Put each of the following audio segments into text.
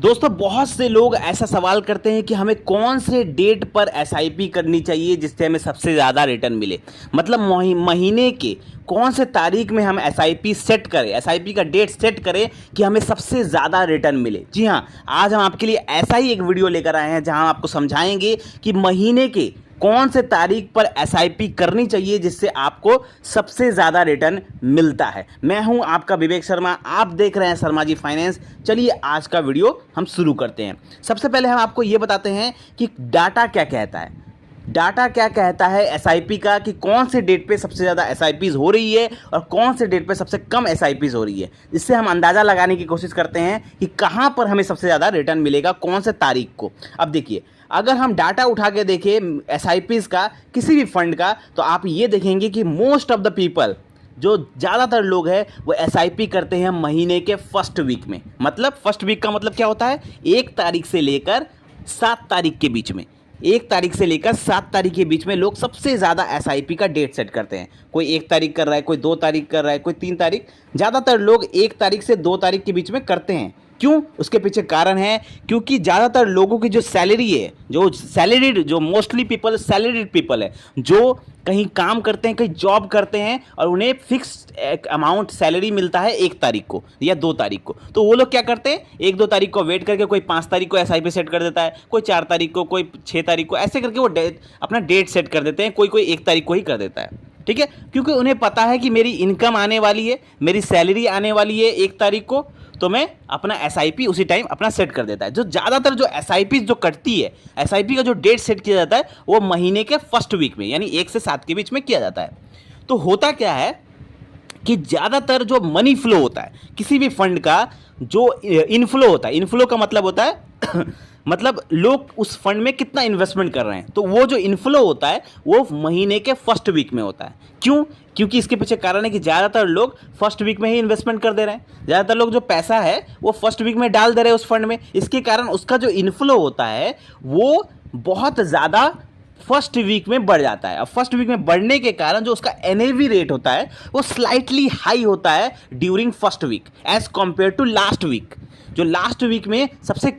दोस्तों बहुत से लोग ऐसा सवाल करते हैं कि हमें कौन से डेट पर एसआईपी करनी चाहिए जिससे हमें सबसे ज़्यादा रिटर्न मिले। मतलब महीने के कौन से तारीख में हम एसआईपी सेट करें, एसआईपी का डेट सेट करें कि हमें सबसे ज़्यादा रिटर्न मिले। जी हाँ, आज हम आपके लिए ऐसा ही एक वीडियो लेकर आए हैं जहां हम आपको समझाएंगे कि महीने के कौन से तारीख पर एसआईपी करनी चाहिए जिससे आपको सबसे ज़्यादा रिटर्न मिलता है। मैं हूं आपका विवेक शर्मा, आप देख रहे हैं शर्मा जी फाइनेंस। चलिए आज का वीडियो हम शुरू करते हैं। सबसे पहले हम आपको ये बताते हैं कि डाटा क्या कहता है। डाटा क्या कहता है एसआईपी का, कि कौन से डेट पे सबसे ज़्यादा एसआईपीज़ हो रही है और कौन से डेट पे सबसे कम एसआईपीज़ हो रही है। इससे हम अंदाज़ा लगाने की कोशिश करते हैं कि कहाँ पर हमें सबसे ज़्यादा रिटर्न मिलेगा, कौन से तारीख को। अब देखिए, अगर हम डाटा उठा के देखें एसआईपीज़ का, किसी भी फंड का, तो आप ये देखेंगे कि मोस्ट ऑफ द पीपल, जो ज़्यादातर लोग हैं, वो एसआईपी करते हैं महीने के फर्स्ट वीक में। मतलब फर्स्ट वीक का मतलब क्या होता है? 1 तारीख से लेकर 7 तारीख के बीच में। 1 तारीख से लेकर 7 तारीख के बीच में लोग सबसे ज़्यादा एसआईपी का डेट सेट करते हैं। कोई 1 तारीख कर रहा है, कोई 2 तारीख कर रहा है, कोई 3 तारीख। ज़्यादातर लोग 1 तारीख से 2 तारीख के बीच में करते हैं। क्यों? उसके पीछे कारण है क्योंकि ज़्यादातर लोगों की जो सैलरी है, जो मोस्टली पीपल सैलरीड पीपल है, जो कहीं काम करते हैं, कहीं जॉब करते हैं और उन्हें फिक्स्ड एक अमाउंट सैलरी मिलता है 1 तारीख को या 2 तारीख को। तो वो लोग क्या करते हैं, 1-2 तारीख को वेट करके कोई 5 तारीख को एसआईपी सेट कर देता है, कोई 4 तारीख को, कोई 6 तारीख को, ऐसे करके वो अपना डेट सेट कर देते हैं। कोई 1 तारीख को ही कर देता है। ठीक है, क्योंकि उन्हें पता है कि मेरी इनकम आने वाली है, मेरी सैलरी आने वाली है 1 तारीख को, तो मैं अपना एसआईपी उसी टाइम अपना सेट कर देता है। जो ज़्यादातर जो एसआईपी जो कटती है, एसआईपी का जो डेट सेट किया जाता है वो महीने के फर्स्ट वीक में, यानी 1 से 7 के बीच में किया जाता है। तो होता क्या है कि ज़्यादातर जो मनी फ्लो होता है किसी भी फंड का, जो इनफ्लो होता है, इनफ्लो का मतलब होता है मतलब लोग उस फंड में कितना इन्वेस्टमेंट कर रहे हैं, तो वो जो इनफ्लो होता है वो महीने के फर्स्ट वीक में होता है। क्यों? क्योंकि इसके पीछे कारण है कि ज़्यादातर लोग फर्स्ट वीक में ही इन्वेस्टमेंट कर दे रहे हैं। ज़्यादातर लोग जो पैसा है वो फर्स्ट वीक में डाल दे रहे हैं उस फंड में। इसके कारण उसका जो इनफ्लो होता है वो बहुत ज़्यादा फर्स्ट वीक में बढ़ जाता है। अब फर्स्ट वीक में बढ़ने के कारण जो उसका एनएवी रेट होता है वो स्लाइटली हाई होता है during first week as compare to last week. जो लास्ट वीक में सबसे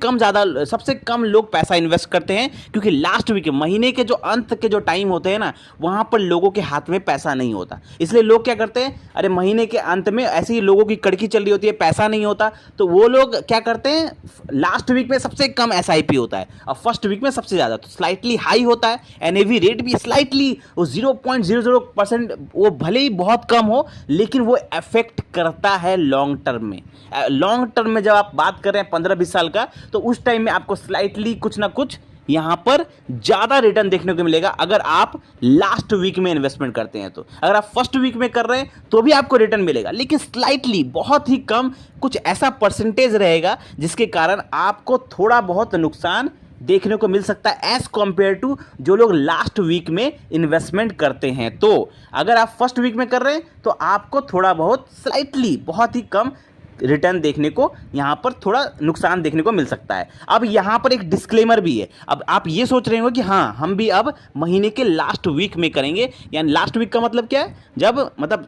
कम लोग पैसा इन्वेस्ट करते हैं, क्योंकि लास्ट वीक महीने के जो अंत के जो टाइम होते हैं ना, वहाँ पर लोगों के हाथ में पैसा नहीं होता। इसलिए लोग क्या करते हैं, अरे महीने के अंत में ऐसे ही लोगों की कड़की चल रही होती है, पैसा नहीं होता, तो वो लोग क्या करते हैं, लास्ट वीक में सबसे कम एसआईपी होता है और फर्स्ट वीक में सबसे ज़्यादा। तो स्लाइटली हाई होता है, एनएवी रेट भी स्लाइटली 0.00%, वो भले ही बहुत कम हो लेकिन वो अफेक्ट करता है लॉन्ग टर्म में। लॉन्ग टर्म में जब आप बात कर रहे हैं 15-20 साल का, तो उस टाइम में आपको स्लाइटली कुछ ना कुछ यहां पर ज़्यादा रिटर्न देखने को मिलेगा अगर आप लास्ट वीक में इन्वेस्टमेंट करते हैं। तो अगर आप फर्स्ट वीक में कर रहे हैं तो भी आपको रिटर्न मिलेगा, लेकिन स्लाइटली बहुत ही कम, कुछ ऐसा परसेंटेज रहेगा जिसके कारण आपको थोड़ा बहुत नुकसान देखने को मिल सकता है एज कंपेयर टू जो लोग लास्ट वीक में इन्वेस्टमेंट करते हैं। तो अगर आप फर्स्ट वीक में कर रहे हैं तो आपको थोड़ा बहुत स्लाइटली बहुत ही कम रिटर्न देखने को, यहाँ पर थोड़ा नुकसान देखने को मिल सकता है। अब यहाँ पर एक डिस्क्लेमर भी है। अब आप ये सोच रहे हो कि हाँ, हम भी अब महीने के लास्ट वीक में करेंगे। यानी लास्ट वीक का मतलब क्या है, जब मतलब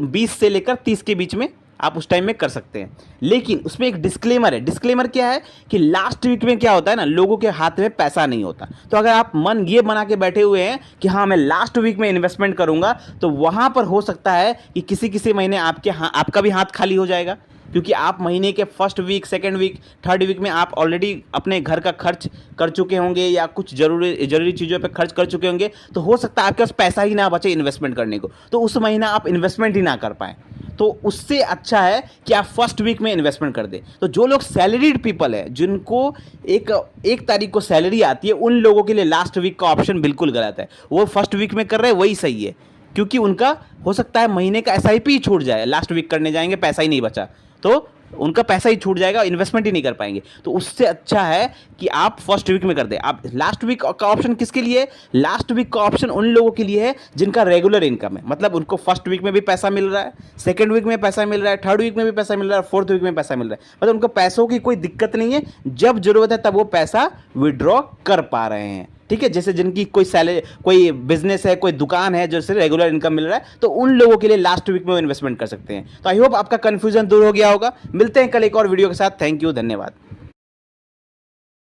20 से लेकर 30 के बीच में आप उस टाइम में कर सकते हैं। लेकिन उसमें एक डिस्क्लेमर है। डिस्क्लेमर क्या है कि लास्ट वीक में क्या होता है ना, लोगों के हाथ में पैसा नहीं होता। तो अगर आप मन ये बना के बैठे हुए हैं कि हाँ मैं लास्ट वीक में इन्वेस्टमेंट करूंगा, तो वहाँ पर हो सकता है कि किसी महीने आपका भी हाथ खाली हो जाएगा, क्योंकि आप महीने के first week, second week, third week में आप ऑलरेडी अपने घर का खर्च कर चुके होंगे या कुछ जरूरी चीज़ों पे खर्च कर चुके होंगे। तो हो सकता है आपके पास पैसा ही ना बचे इन्वेस्टमेंट करने को, तो उस महीना आप इन्वेस्टमेंट ही ना कर पाएँ। तो उससे अच्छा है कि आप फर्स्ट वीक में इन्वेस्टमेंट कर दें। तो जो लोग सैलरीड पीपल है, जिनको एक तारीख को सैलरी आती है, उन लोगों के लिए लास्ट वीक का ऑप्शन बिल्कुल गलत है। वो फर्स्ट वीक में कर रहे हैं वही सही है, क्योंकि उनका हो सकता है महीने का एसआईपी ही छूट जाए, लास्ट वीक करने जाएंगे पैसा ही नहीं बचा, तो उनका पैसा ही छूट जाएगा, इन्वेस्टमेंट ही नहीं कर पाएंगे। तो उससे अच्छा है कि आप फर्स्ट वीक में कर दें। आप लास्ट वीक का ऑप्शन किसके लिए है? लास्ट वीक का ऑप्शन उन लोगों के लिए है जिनका रेगुलर इनकम है। मतलब उनको फर्स्ट वीक में भी पैसा मिल रहा है, सेकंड वीक में पैसा मिल रहा है, थर्ड वीक में भी पैसा मिल रहा है, फोर्थ वीक में पैसा मिल रहा है। मतलब उनको पैसों की कोई दिक्कत नहीं है, जब जरूरत है तब वो पैसा विड्रॉ कर पा रहे हैं। ठीक है, जैसे जिनकी कोई बिजनेस है, कोई दुकान है जैसे रेगुलर इनकम मिल रहा है, तो उन लोगों के लिए लास्ट वीक में वो इन्वेस्टमेंट कर सकते हैं। तो आई होप आपका कंफ्यूजन दूर हो गया होगा। मिलते हैं कल एक और वीडियो के साथ। थैंक यू, धन्यवाद।